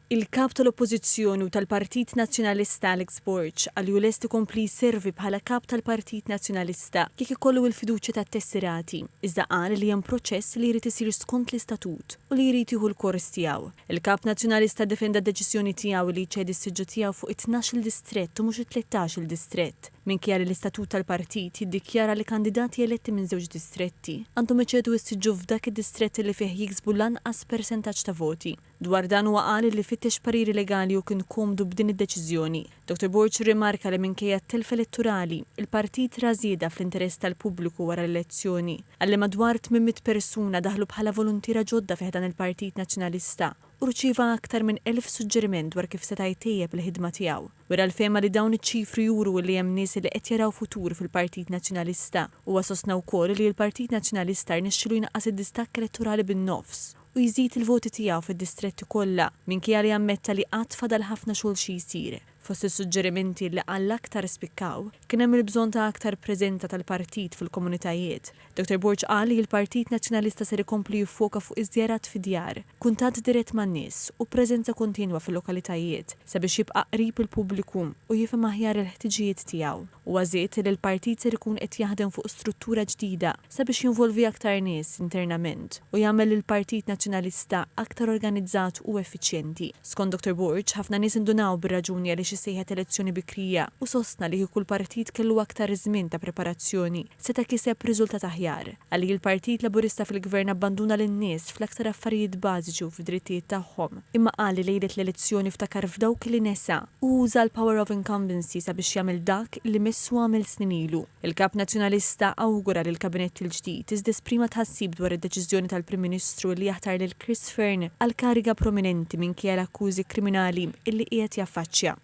Il-kap tal-Oppożizzjoni u tal-Partit Nazzjonalista Alex Borch għal lest ikompli jservi bħala kap tal-Partit Nazzjonalista kif ikollu l-fiduċja tat-tessirati, iżda qal li hemm proċess li jrid isir skont l-istatut u li jrid jieħu l-kors tiegħu. Il-kap Nazzjonalista defenda d-deċiżjoni tiegħu li jċedi s-siġġu tiegħu fuq 12 distrett u mhux 13 distrett. Minkejja li l-istatut tal-partit jiddikjara li kandidati eletti minn żewġ distretti għandhom iċedu s-siġġu f'dak id-distretti li fih jiksbu lanqas persentaġġ ta' voti. Dwar dan huwa qal li fittex pariri legali u kien komdu b'din id-deċiżjoni. Dr. Borch rimarka li minkejja t-telf elettorali, il-partit rażieda fl-interess tal-pubbliku wara l-elezzjoni, għalli madwar 800 persuna daħlu bħala volontira ġodda fih dan il-Partit Nazzjonalista u rċieva aktar minn 1000 suġġeriment dwar kif seta' jtejjeb il-ħidma tiegħu. Wara l-fema li dawn iċ-ċifri juru li hemm nies li qed jaraw futur fil-Partit Nazzjonalista u sostna wkoll li l-Partit Nazzjonalista rnexxielu jinqas id-distakk elettorali bin-nofs u jżid il-voti tiegħu fid-distretti kollha minkejja li ammetta li qatt fadal ħafna xogħol xi jsir. Fost is-suġġerimenti li għall-aktar spikkaw kien hemm il-bżonn ta' aktar preżenza tal-partit fil-komunitajiet. Dr. Borch qal li l-Partit Nazzjonalista ser ikompli jiffoka fuq iż-żjarat fid-djar, kuntatt dirett man-nies u preżenza kontinwa fil-lokalitajiet sabiex jibqa' qrib il-pubbliku u jifhem aħjar il-ħtiġijiet tiegħu. U għażiet li l-partit ser ikun qed jaħdem fuq struttura ġdida sabiex jinvolvi aktar nies internament u jagħmel il-Partit Nazzjonalista aktar organizzat u effiċjenti. Skont Dr. Borch, ħafna nies indunaw bir-raġuni għaliex sejħet elezzjoni bikrija u sostna li kull partit kellu aktar żmien ta' preparazzjoni seta' kiseb riżultat aħjar. Għalli il-Partit Laburista fil-Gvern abbanduna lin-nies fl-aktar affarijiet bażiċi u fid-drittijiet tagħhom. Imma qal li lejlet l-elezzjoni ftakar f'dawk li nesa u uża l-power of incumbency sabiex jagħmel dak li messu għamel snin ilu. Il-Kap Nazzjonalista awgura li l-Kabinett il-ġdid iżda esprima tħassib dwar id-deċiżjoni tal-Prim Ministru li jaħtar lil Chris Fearn għal kariga prominenti minkejja l-akkużi kriminali illi qiegħed jaffaċċja.